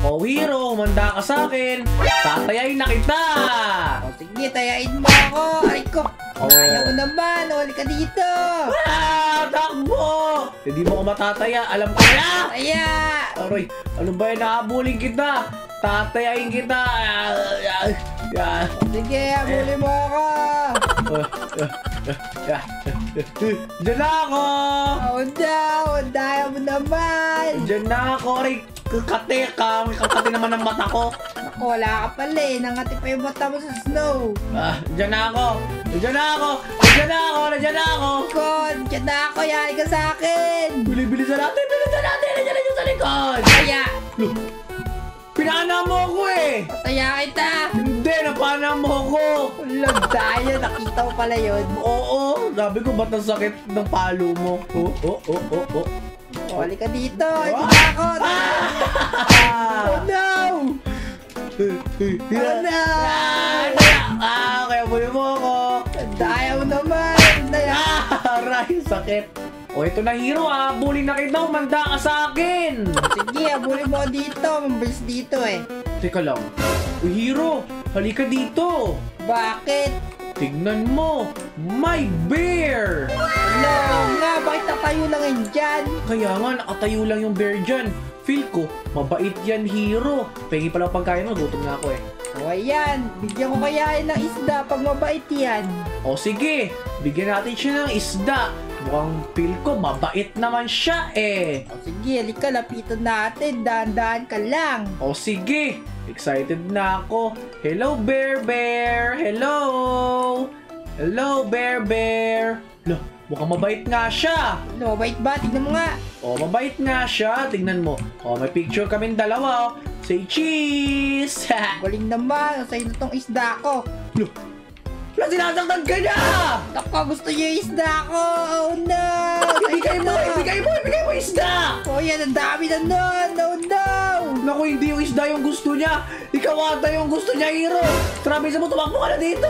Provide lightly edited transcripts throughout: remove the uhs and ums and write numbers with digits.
O hero, humanda ka sa akin. Tatayain na kita. O sige, tayain mo ako. Aray ko. Oh. Ayaw mo naman. Huli ka dito. Takbo! Hindi mo ko matataya. Alam ko na. Kaya. Aray, ano ba yan? Nahabulin kita. Tatayain kita. Sige, habulin mo ako. Diyan na ako. Ayaw mo naman. Diyan na ako. Aray, kakate ka. May kakate naman ang mata ko. Ako, wala ka pala eh. Nangati pa yung mata mo sa snow. Diyan na ako. Diyan na ako. Diyan na ako. Diyan na ako. Diyan na ako. Yari ka sa akin. Bilisan natin. Bilisan natin. Diyan na dyan sa likod. Kaya. Pinana mo ako eh. Pataya kita. Hindi, napana mo ako. Ulag tayo. Nakita mo pala yun. Oo. Sabi ko, ba't ang sakit ng palo mo? Huli ka dito. Ito na ako. Oh no. Oh no. Kaya buhay mo ako. Ayaw mo naman. Aray, sakit. O, ito na hero bully na kita. Umanda ka sa akin. Sige, habulin mo dito. Mabilis dito eh. Teka lang. O, hero, halika dito. Bakit? Tignan mo. My bear. Hello nga, bakit natayo lang yan dyan? Kaya nga, nakatayo lang yung bear dyan. Feel ko, mabait yan, hero. Pengi pala pagkain mo, gutom na ako eh. O ayan, bigyan ko kaya yan ng isda pag mabait yan. O sige, bigyan natin siya ng isda. Mukhang feel ko, mabait naman siya eh. O sige, halika, lapitan natin. Dahan-dahan ka lang. O sige, excited na ako. Hello, Bear Bear! Hello! Hello, Bear Bear! Loh, mukhang mabait nga siya. Ano, mabait ba? Tignan mo nga. O, mabait nga siya. Tignan mo. O, may picture kaming dalawa. O. Say cheese! Galing naman. Sa'yo na tong isda ko. Loh, wala, sinasaktan ka na! Ako, gusto niyo yung isda ko. Oh no! Ibigay mo! Ibigay mo! Ibigay mo isda! Oh yan, ang dami na nun. Oh no! Naku, hindi yung isda yung gusto niya. Ikaw ata yung gusto niya, hero. Travis mo, tumakbo ka na dito.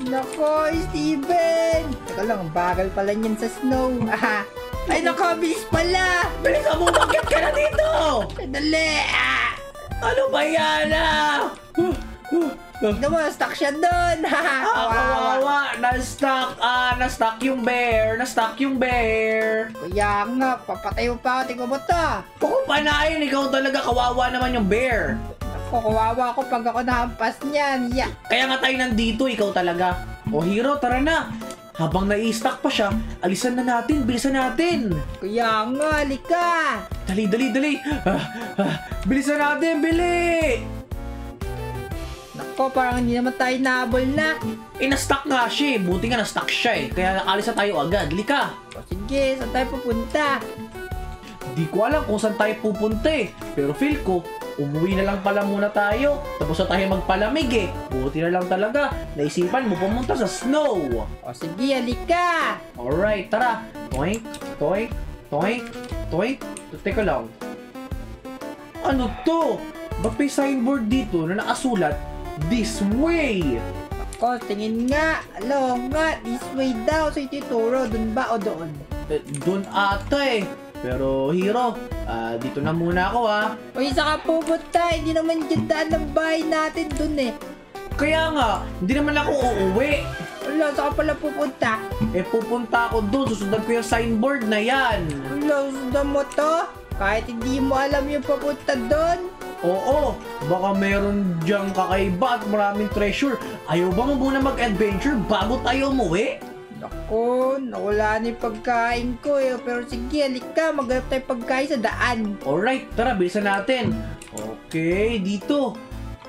Nako, Steven. Teka lang, ang bagal pala niyan sa snow. Ay, nako, bilis pala. Bilisan mo, bakit ka na dito? Dali. Ano ba yan? Tignan mo, stuck siya doon. Kawawa. Na-stuck yung bear. Na-stuck yung bear. Kaya nga, papatay mo pa ako. Tingnan mo to. Kung panahin, ikaw talaga kawawa naman yung bear. Ako, kawawa ako pag ako nahampas niyan. Yeah. Kaya nga tayo nandito, ikaw talaga. O hero, tara na. Habang nai-stuck pa siya, alisan na natin, bilisan natin. Kaya nga, halika. Dali. Bilisan natin, bili. Nako, parang hindi naman tayo nahabol na. Na-stuck nga siya eh. Buti nga na-stuck siya eh. Kaya alis na tayo agad. Lika. O sige, saan tayo pupunta? Di ko alam kung saan tayo pupunta eh. Pero feel ko, umuwi na lang pala muna tayo. Tapos na tayo magpalamig eh. Buti na lang talaga. Naisipan mo pumunta sa snow. O sige, halika. Alright, tara. Toink, toink, toink, toink. Teka lang. Ano to? Ba't may signboard dito na nakasulat, this way? Ako, tingin nga. Alo nga, this way daw. So ituturo, dun ba o doon? Doon ata eh. Pero hero, dito na muna ako ha. O isa ka pupunta, hindi naman dyan daan ng bahay natin dun eh. Kaya nga, hindi naman ako uuwi. Wala, saan ka pala pupunta? Pupunta ako doon, susundan ko yung signboard na yan. Wala, sundan mo to? Kahit hindi mo alam yung papunta doon? Oo, baka meron dyang kakaiba at maraming treasure. Ayaw ba mo muna mag-adventure bago tayo umuwi? Naku, nawala na yung pagkain ko eh. Pero sige, halika, maghanap tayo pagkain sa daan. Alright, tara, bilisan natin. Okay, dito.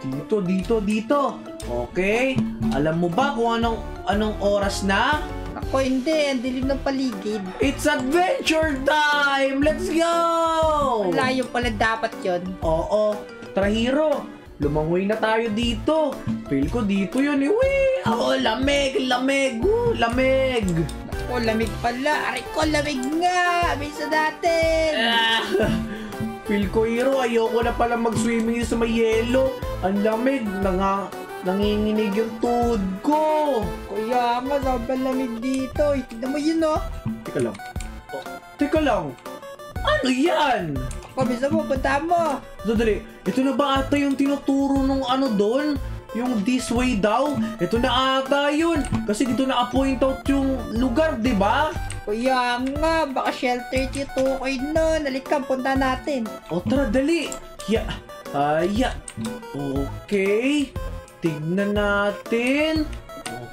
Dito. Okay, alam mo ba kung anong oras na? Ako hindi, ang dilim ng paligid. It's adventure time! Let's go! Malayo pala dapat yon. Oo, tara hero. Lumangoy na tayo dito. Feel ko dito yun eh. Wee! Ako, lamig. Lamig. Ako, lamig pala. Aray ko, lamig nga. Bisa natin. Feel ko hero, ayoko na pala mag-swimming sa may yelo. Ang lamig, nanginginig yung tuhod ko. Kuya nga, sobrang lamig dito. Tignan mo yun oh. Teka lang. Ano yan? Kabisa mo, punta mo. Sandali, ito na ba ata yung tinuturo nung ano doon? Yung this way daw? Ito na ata yun. Kasi dito na-point out yung lugar, di ba? Kuya nga, baka shelter tutukoy nun. Halika, punta natin. O tara, dali. Ya. Okay. Tignan natin.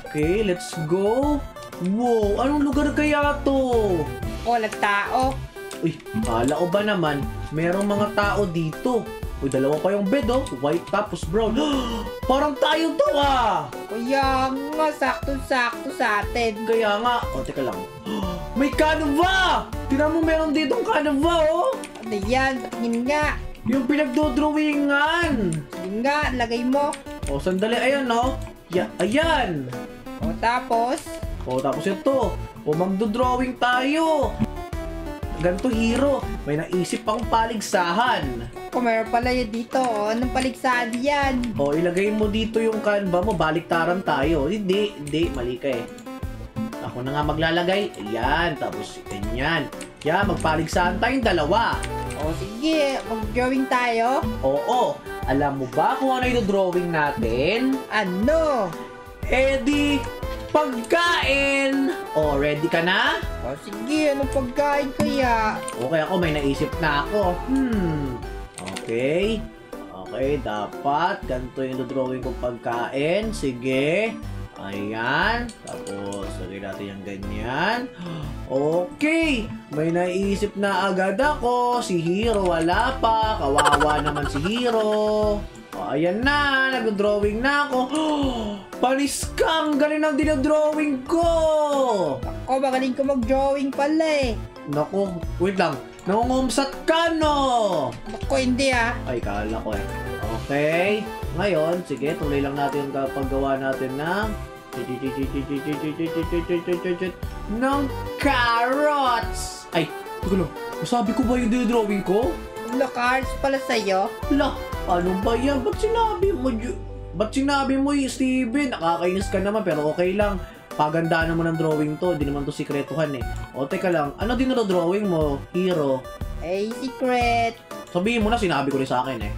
Okay, let's go. Wow, anong lugar kaya to? Walang tao. Uy, kala ko ba naman, merong mga tao dito. Uy, dalawa pa yung bed, oh. White tapos brown. Parang tayo to, ah. Kuya nga, sakto-sakto sa atin. Kaya nga, teka lang. May canva! Tingnan mo, meron ditong canva, oh. Ano yan? Tingin nga. Yung pinagdodrawingan. Sige nga, lagay mo. Sandali, ayan, no? Ayan. Tapos? Tapos ito. Magdodrawing tayo. Ganito, hero. May naisip pang paligsahan. Meron pala yun dito. Anong paligsahan yan? Ilagay mo dito yung canva mo. Baliktaran tayo. Hindi. Mali ka eh. Ako na nga maglalagay. Ayan. Tapos, ganyan. Yan, magpaligsahan tayong dalawa. Sige. Mag-drawing tayo. Oo. Alam mo ba kung ano yung drawing natin? Ano? Di pagkain! Ready ka na? Sige. Anong pagkain kaya? Okay, ako may naisip na ako. Okay, dapat ganito yung drawing kong pagkain. Sige. Ayan. Tapos, lagay natin yung ganyan. Okay. May naisip na agad ako. Si Hero wala pa. Kawawa naman si Hero. Ayan na. Nag-drawing na ako. Panis ka! Ang galing ng dinodrawing ko! Ako, magaling ko mag-drawing pala eh. Naku, wait lang. Nangungumsat ka, no? Ako, hindi ah. Ay, kala ko eh. Okay. Ngayon, sige, tuloy lang natin yung paggawa natin ng carrots! Ay, teka lang. Masabi ko ba yung dinodrawing ko? Cards pala sa'yo? Lah, ano ba yan? Ba't sinabi mo yung Steven? Nakakainis ka naman pero okay lang. Pagandaan naman ng drawing to. Hindi naman to sikretuhan eh. Teka lang. Ano din na drawing mo, Hero? Secret. Sabihin mo na, sinabi ko rin sa akin eh.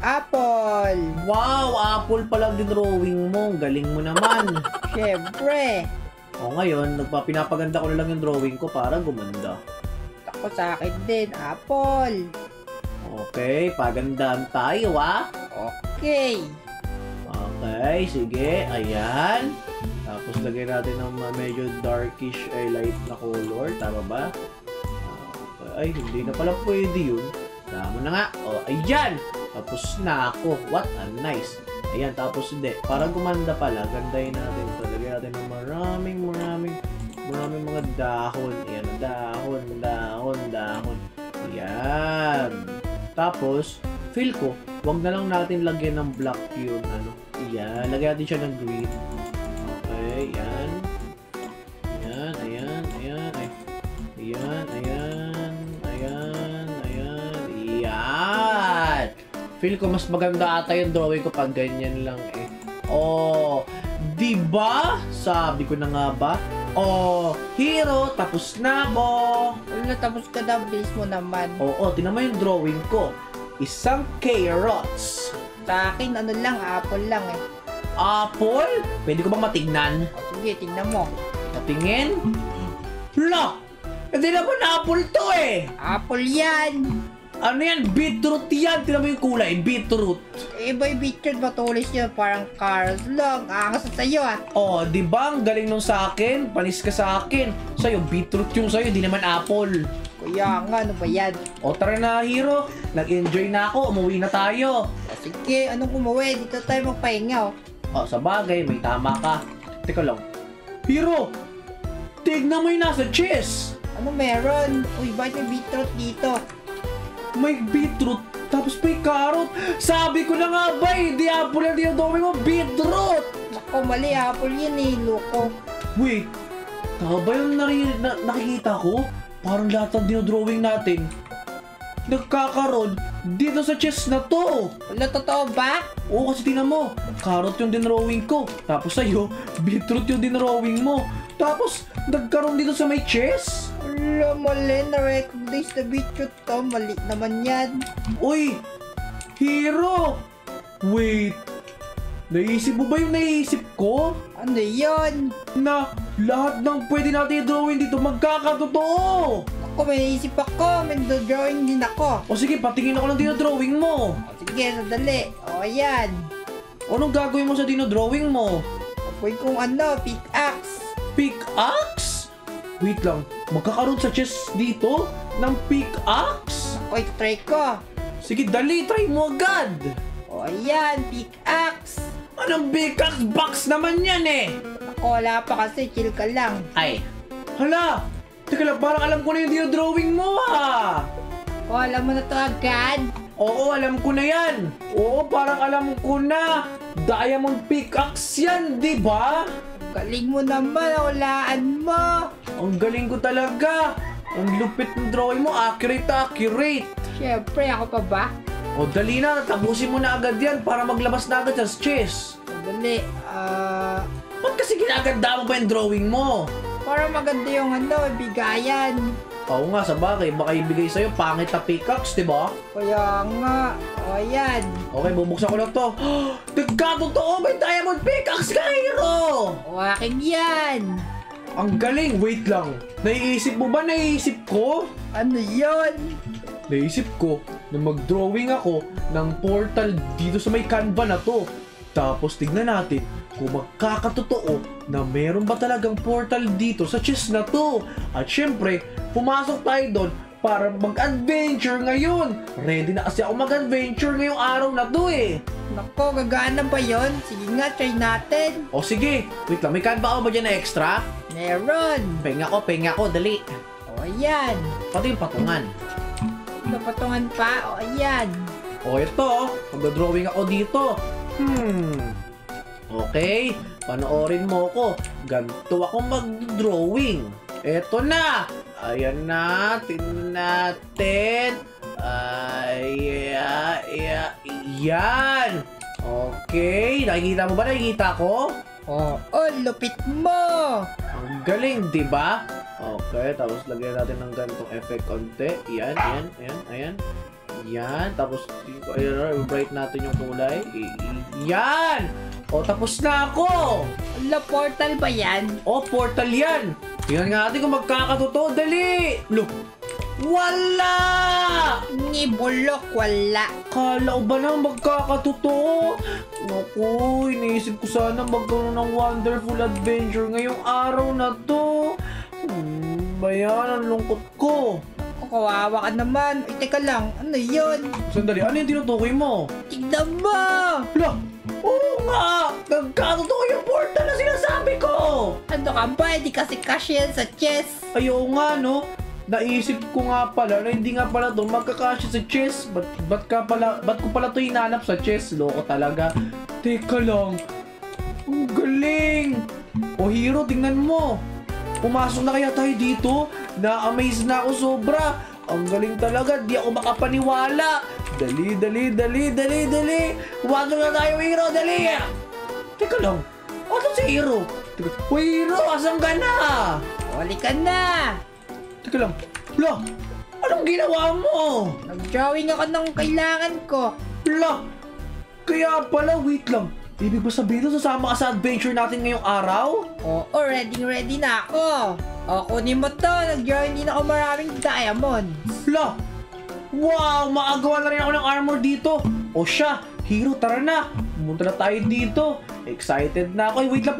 Apple. Wow, apple pala din drawing mo. Galing mo naman. Siyempre. Ngayon, pinapaganda ko na lang yung drawing ko para gumanda. Ako sa akin din, apple. Okay, pagandaan tayo ah. Okay, sige. Ayan. Tapos lagay natin ng medyo darkish light na color. Tama ba? Ay, hindi na pala pwede yun. Tama na nga. Ayan. Tapos na ako. What a nice. Ayan, tapos hindi. Para gumanda pala, gandahin natin ito. Lagyan natin ng maraming mga dahon. Ayan, dahon. Ayan. Tapos, feel ko, wag na lang natin lagyan ng black yun. Ayan, lagyan natin siya ng green. Okay, ayan. Ayan. Feel ko mas maganda ata yung drawing ko pag ganyan lang eh. Diba? Sabi ko na nga ba? Hero, tapos na ako. Tapos ka na, bilis mo naman. Tingnan mo yung drawing ko. Isang carrots. Sa akin, apple lang eh. Apple? Pwede ko bang matignan? Sige, tingnan mo. Patingin? Hala! Hindi naman apple to eh! Apple yan! Ano yan? Beetroot yan! Tingnan mo yung kulay, beetroot. Iba yung beetroot, matulis yun. Parang carrots lang. Angas na sa'yo ah. Diba? Ang galing nung sa akin. Panis ka sa akin. Sa'yo, beetroot yung sa'yo, di naman apple. Kuya nga, ano ba yan? Tara na, Hero. Nag-enjoy na ako. Umuwi na tayo. Sige, anong umuwi? Dito tayo magpahinga sa bagay, may tama ka. Teka lang. Hero! Tignan mo yung nasa chest! Ano meron? Uy, bakit may beetroot dito? May beetroot, tapos may carrot. Sabi ko na nga ba di apple yan dinodrawing mo, beetroot! Nako, mali, apple yan eh, loko. Wait, tama ba yung nakikita ko? Parang lahat ng dinodrawing natin nagkakaroon dito sa chest na to. Wala, totoo ba? Oo, kasi tingnan mo, carrot yung dinrawing ko. Tapos sa'yo, beetroot yung dinrawing mo. Tapos, nagkaroon dito sa may chest. Wala, mali. Na-recognize na video to. Mali naman yan. Uy! Hero! Wait! Naisip mo ba yung naisip ko? Ano yun? Na lahat ng pwede natin i-drawing dito magkakatotoo! Ako, may naisip ako. May drawing din ako. O sige, patingin ako ng dinodrawing mo. O, sige, sandali. O, ayan. Anong gagawin mo sa dinodrawing mo? Apoy kung ano, pickaxe. Pickaxe? Wait lang, magkakaroon sa chest dito ng pickaxe? Ako, try ko. Sige, dali, try mo agad. O, ayan, pickaxe. Anong pickaxe box naman yan eh? Ako, wala pa kasi. Chill ka lang. Ay, hala! Teka lang, parang alam ko na yung dinodrawing mo ah! O, alam mo na to agad? Oo, alam ko na yan! Oo, parang alam ko na! Diamond pickaxe yan, di ba? Galing mo naman, walaan mo. Ang galing ko talaga! Ang lupit ng drawing mo, accurate na accurate! Siyempre, ako pa ba? O dali na, tapusin mo na agad yan para maglabas na agad sa chest! Sandali, Ba't kasi ginaganda mo pa yung drawing mo? para maganda yung ano, bigayan. Oo nga, sa bagay, baka ibigay sa'yo pangit na pickaxe, di ba? Kaya nga, o ayan. Okay, bubuksan ko lang to. Nagkatotoo, may diamond pickaxe ka, hero! O akin yan. Ang galing, wait lang. Naiisip mo ba naiisip ko? Ano yun? Naisip ko na mag-drawing ako ng portal dito sa may Canva na to. Tapos tignan natin kung magkakatotoo na meron ba talagang portal dito sa chest na to. At syempre, pumasok tayo doon para mag-adventure ngayon. Ready na kasi ako mag-adventure ngayong araw na to eh. Nako, gagana ba yun? Sige nga, try natin. O sige, wait lang, may Canva ako ba dyan na extra? Meron. Penga ko, dali. O ayan. Pati yung patungan. Napatungan pa, o ayan. O ito, mag-drawing ako dito. Okay, panoorin mo ko. Ganito ako mag-drawing. Eto na. Ayan na, tingnan natin. Yan. Okay, nakikita mo ba? Nakikita ko? Oh, lupit mo. Ang galing, di ba? Okay, tapos lagyan natin ng ganitong effect konti. Yan. Yan, tapos i-bright natin yung kulay. Yan! O, tapos na ako! Ala, portal ba yan? O, portal yan! Tingnan nga natin kung magkakatotoo. Dali! Look! Wala! Ni bulok, wala. Kala ko ba na magkakatotoo? Naku, iniisip ko sana magkaroon ng wonderful adventure ngayong araw na to. Bayan, ang lungkot ko. Kawawa ka naman. Ay, teka lang. Ano yun? Sandali, ano yung tinutukoy mo? Tignan mo! Hala! Oo nga! Nagkatotoo yung portal na sinasabi ko! Ano ka ba? Hindi kasi cash yan sa chest. Ayaw nga, no? Naisip ko nga pala na hindi nga pala ito magkakasya sa chest. Ba't ko pala ito hinanap sa chest? Loko talaga. Teka lang. Ang galing! O hero, tingnan mo. Pumasok na kaya tayo dito? Na-amaze na ako sobra. Ang galing talaga, di ako makapaniwala. Dali. Pumasok na tayo, hero, dali! Teka lang, ano si hero? Uy, hero, asan ka na? Huli ka na! Teka lang, la, anong ginawa mo? Nag-drawing ako ng kailangan ko. La, kaya pala, wait lang. Ibig ba sabihin ito, sasama ka sa adventure natin ngayong araw? Oo, ready na ako. O, kunin mo to. Nag-drawing din ako maraming diamonds. La, wow, makagawa na rin ako ng armor dito. O siya, hero, tara na. Pumunta na tayo dito. Excited na ako. Ay, wait lang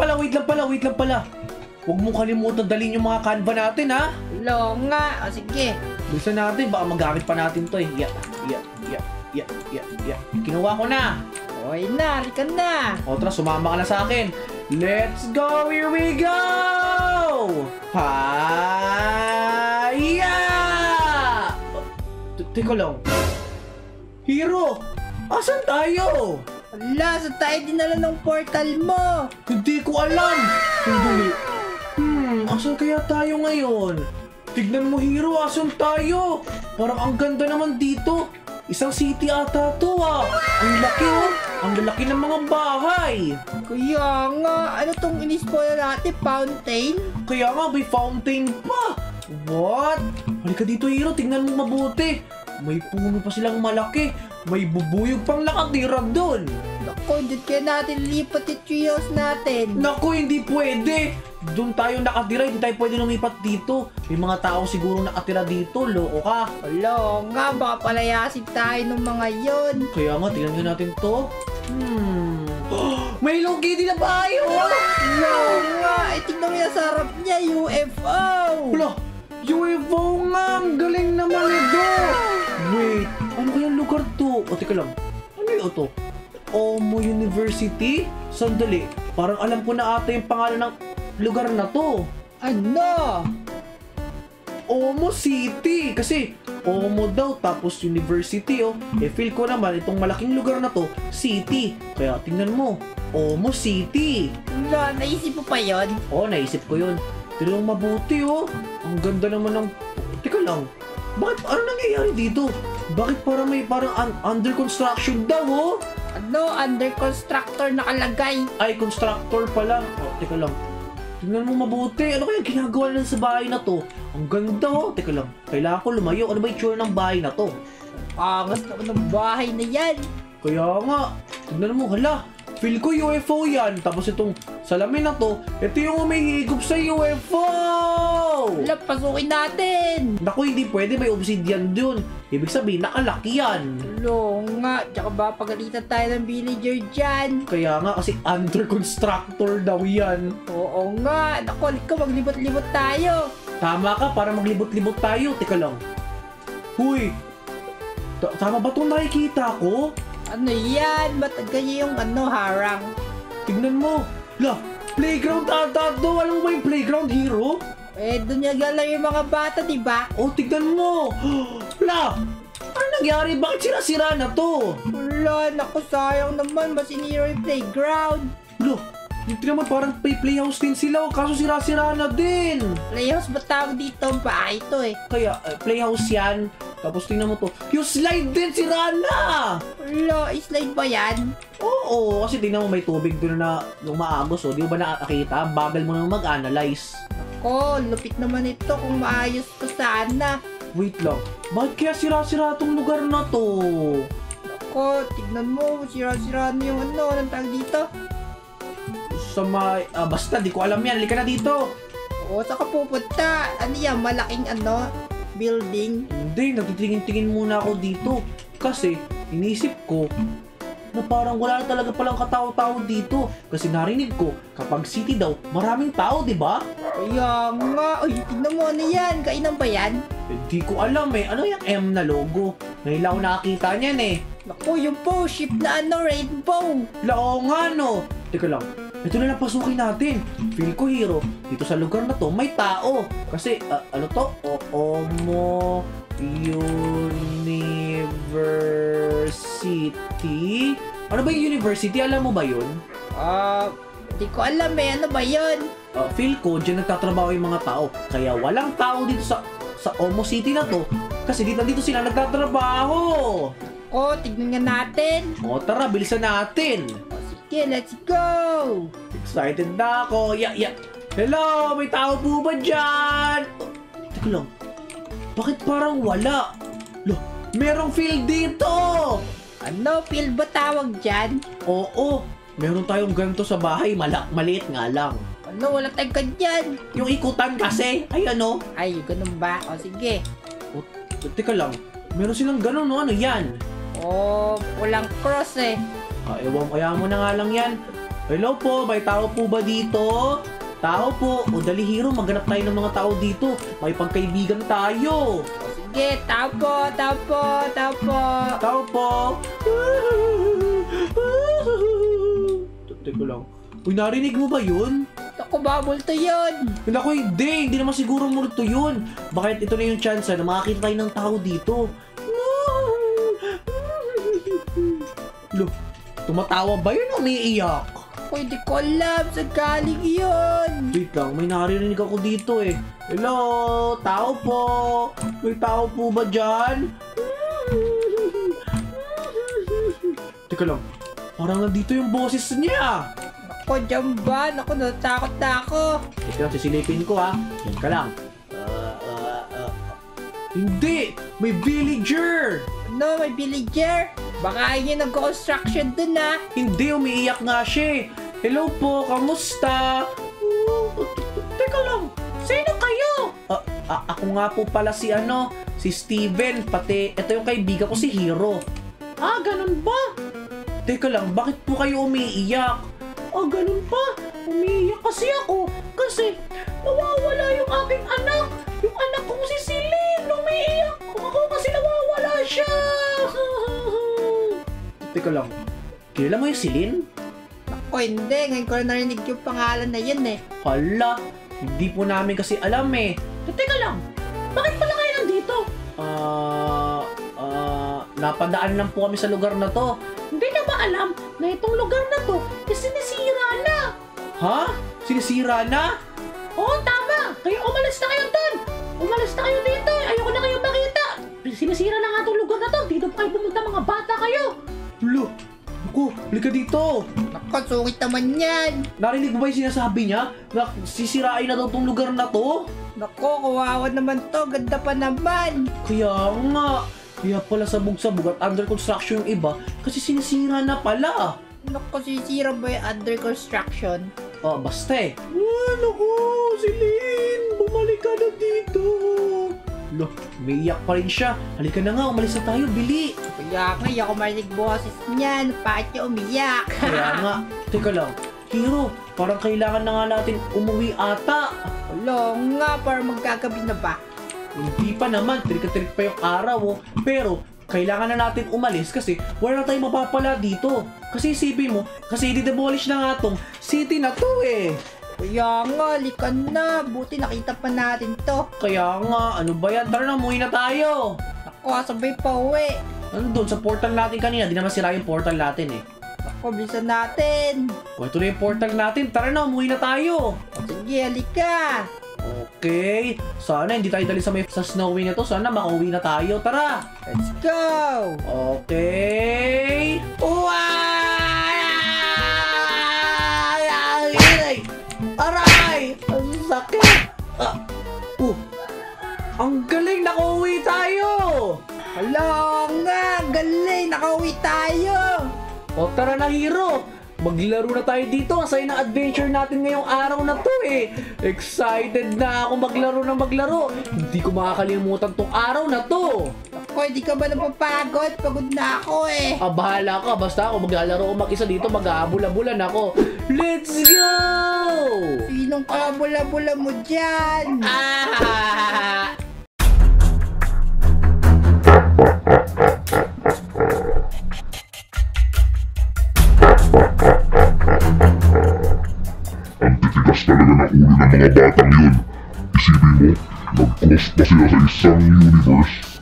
pala. Huwag mong kalimutan dalhin yung mga Canva natin, ha? Hello nga. O, sige. Bilisan natin, baka magamit pa natin to eh. Kinuha ko na. Oy na, halika na. O tara, sumama ka na sa akin. Let's go! Here we go! Haya! Teka lang. Hero! Asan tayo? Wala, saan tayo dinala ng portal mo? Hindi ko alam. Sandali. Asan kaya tayo ngayon? Tignan mo, Hero, asan tayo? Parang ang ganda naman dito. Isang city ata to ah. Ang laki oh. Ang lalaki ng mga bahay. Kaya nga, ano tong inispoil natin? Fountain? Kaya nga, may fountain pa. What? Halika dito, Hiro. Tingnan mo mabuti. May puno pa silang malaki. May bubuyog pang nakatira doon. Naku, dyan kaya natin lipat yung treehouse natin. Naku, hindi pwede. Doon tayo nakatira. Hindi tayo pwede lumipat dito. May mga tao siguro nakatira dito. Loko ka. Wala nga, baka palayasin tayo ng mga yon. Kaya nga, tingnan nga natin to. May Hello Kitty na bahay, oh! Wala nga, tingnan mo yung sarap niya, UFO. Wala! UFO nga! Ang galing naman ito! Wait, ano kayang lugar to? O, teka lang. Ano yun to? Omo University? Sandali, parang alam ko na ata yung pangalan ng lugar na to. Ano? Omo City! Kasi Omo daw tapos University, oh. Feel ko naman itong malaking lugar na to, City. Kaya tingnan mo, Omo City. Wala, naisip mo pa yon? Oo, naisip ko yun. Pero mabuti, oh. Ang ganda naman ng... Teka lang. Bakit? Ano nangyayari dito? Bakit parang under construction daw, oh? Ano? Under constructor nakalagay. Ay, constructor pala. Oh, teka lang. Tingnan mo mabuti. Ano kaya ginagawa nila sa bahay na to? Ang ganda, oh. Teka lang. Kailangan ko lumayo. Ano ba yung tsura ng bahay na to? Angas naman ng bahay na yan. Kaya nga. Tingnan mo, hala. Feel ko UFO yan. Tapos itong salamin na to, ito yung umihigop sa UFO! Wala, pasukin natin. Naku, hindi pwede. May obsidian dun. Ibig sabihin, nakalaki yan. Wala nga, tsaka ba pagalitan tayo ng villager dyan? Kaya nga, kasi under constructor daw yan. Oo nga, naku, ka maglibot-libot tayo. Tama ka, para maglibot-libot tayo. Teka lang. Huy! Tama ba itong nakikita ko? Ano yan? Ba't ganyan yung harang? Tignan mo. La, playground ata to. Alam mo ba yung playground, Hero? Doon naglalaro yung mga bata, diba? Oh, tignan mo. La, ano nangyari? Bakit sira-sira na to? Wala, naku, sayang naman. Masiniro yung playground. La, hindi naman parang playhouse din sila. Kaso sira-sira na din. Playhouse ba tawag dito? Bahay ito eh. Kaya, playhouse yan. Tapos tingnan mo to. Yung slide din, sira na! Wala, slide ba yan? Oo, kasi tingnan mo may tubig doon na yung maagos. Oh. Di ba nakakita? Bagal mo nang mag-analyze. Ako, lupit naman ito kung maayos ko sana. Wait lang. Bakit kaya sira-sira tong lugar na to? Ako, tignan mo. Sira-sira na yung anong tawag dito? Sa may... basta, di ko alam yan. Halika na dito. Oo, saan ka pupunta? Ano yan? Malaking building? Hindi, nagtitingin-tingin muna ako dito. Kasi, inisip ko na parang wala na talaga palang katao-tao dito. Kasi narinig ko, kapag city daw, maraming tao, di ba? Kaya nga. Ay, tignan mo, ano yan? Kainan ba yan? Hindi ko alam eh. Ano yung M na logo? Ngayon lang ako nakakita niyan eh. Naku, yung po, ship na rainbow. Lao nga no. Teka lang. Ito na lang pasukin natin. Feel ko, Hero, dito sa lugar na to, may tao. Kasi, ano to? Omo University? Ano ba yung university? Alam mo ba yun? Di ko alam eh. Ano ba yun? Feel ko, dyan nagtatrabaho yung mga tao. Kaya walang tao dito sa Omo City na to. Kasi dito sila nagtatrabaho. O, tignan nga natin. O tara, bilisan natin. Sige, let's go! Excited na ako. Yeah. Hello, may tao po ba dyan? Teka lang. Bakit parang wala? Lo, merong field dito! Ano, field ba tawag dyan? Oo, meron tayong ganito sa bahay. Maliit nga lang. Ano, wala tayong ganyan. Yung ikutan kasi. Ay, ano? Ay, ganun ba? O, sige. O, teka lang. Meron silang ganun, no? Ano yan? O, walang cross eh. Ewan, kaya mo na nga lang yan. Hello po, may tao po ba dito? Tao po. O dali, Hero, maghanap tayo ng mga tao dito. May pagkaibigan tayo. Sige, tao po. Tao po. Teka lang. Uy, narinig mo ba yun? Ako ba, multo yun? Naku, hindi naman siguro multo yun. Bakit ito na yung chance na makakita tayo ng tao dito? Look, tumatawa ba yun o umiiyak? Pwede ko alam, sa galing yun. Wait lang, may narinig ako dito eh. Hello, tao po. May tao po ba dyan? Teka lang, parang nandito yung boses niya. Ako, dyan ba? Naku, natatakot na ako. Teka lang, sisilipin ko ha. Yan ka lang. Hindi! May villager! No, may villager. Baka yun yung nag-construction dun Hindi, umiiyak nga siya. Hello po, kamusta? Teka lang, sino kayo? Ako nga po pala si Steven, pati ito yung kaibigan ko si Hero. Ganun ba? Teka lang, bakit po kayo umiiyak? Ganun pa. Umiiyak kasi ako. Kasi nawawala yung aking anak. Yung anak kong si Celine. Umiiyak ako kasi nawawala siya. Teka lang, kilala mo yung Celine? Ako hindi, ngayon ko lang narinig yung pangalan na yun Hala, hindi po namin kasi alam Teka lang, bakit pala kayo nandito? Napadaan lang po kami sa lugar na to. Hindi na ba alam na itong lugar na to sinisira na? Ha? Sinisira na? Oo, tama! Kaya umalis na kayo dun! Umalis na kayo dito! Ayoko na kayo makita! Sinisira na nga itong lugar na to! Dito pa kayo pumunta, mga bata kayo! Lo! Naku, halika dito! Naku, sungit naman yan. Narinig mo ba yung sinasabi niya? Na sisirain na daw itong lugar na to? Naku, kawawa naman to. Ganda pa naman. Kaya nga! Kaya pala sabog-sabog at under construction yung iba kasi sinisira na pala. Naku, sisira ba yung under construction? Basta naku, Celine! Bumalik ka na dito! Lo, umiiyak pa rin siya. Halika na nga, umalis na tayo, bili! Kaya nga, ako marinig boses niyan. Bakit niya umiyak? Kaya nga, teka lang. Hero, parang kailangan na nga natin umuwi ata. Wala nga, parang magkagabi na ba? Hindi pa naman, trik-trik pa yung araw Pero, kailangan na natin umalis kasi wala na tayong mapapala dito. Kasi isipin mo, kasi i-demolish na nga tong city na to Kaya nga, likan na. Buti nakita pa natin to. Kaya nga, ano ba yan? Tara na, umuwi na tayo. Ako, sabay pa uwi. Nandun, sa portal natin kanina, di naman sira yung portal natin Ako, bilisan natin. Ito na yung portal natin, tara na, umuwi na tayo. Sige, halika. Okay, sana hindi tayo dali sa snowy na to. Sana makauwi na tayo. Tara! Let's go! Okay! Aray! Ang sakit! Ang galing! Nakauwi tayo! Hala nga! Galing! Nakauwi tayo! Tara na, Hero! Maglaro na tayo dito. Asay na adventure natin ngayong araw na to Excited na ako maglaro. Hindi ko makakalimutan tong araw na to. Ako, hindi ka ba napapagod? Pagod na ako Bahala ka. Basta ako maglalaro ko mag-isa dito. Mag-aabula-bulan ako. Let's go! Sinong kabula-bula mo dyan? Ang titigas talaga ng ulo ng mga batang yun. Isipin mo, nag-cross pa sila sa isang universe.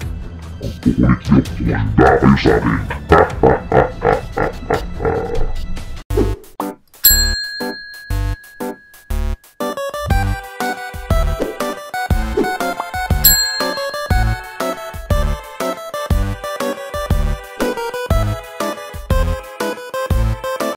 Ang kukulit nyo, kumanda kayo sa akin.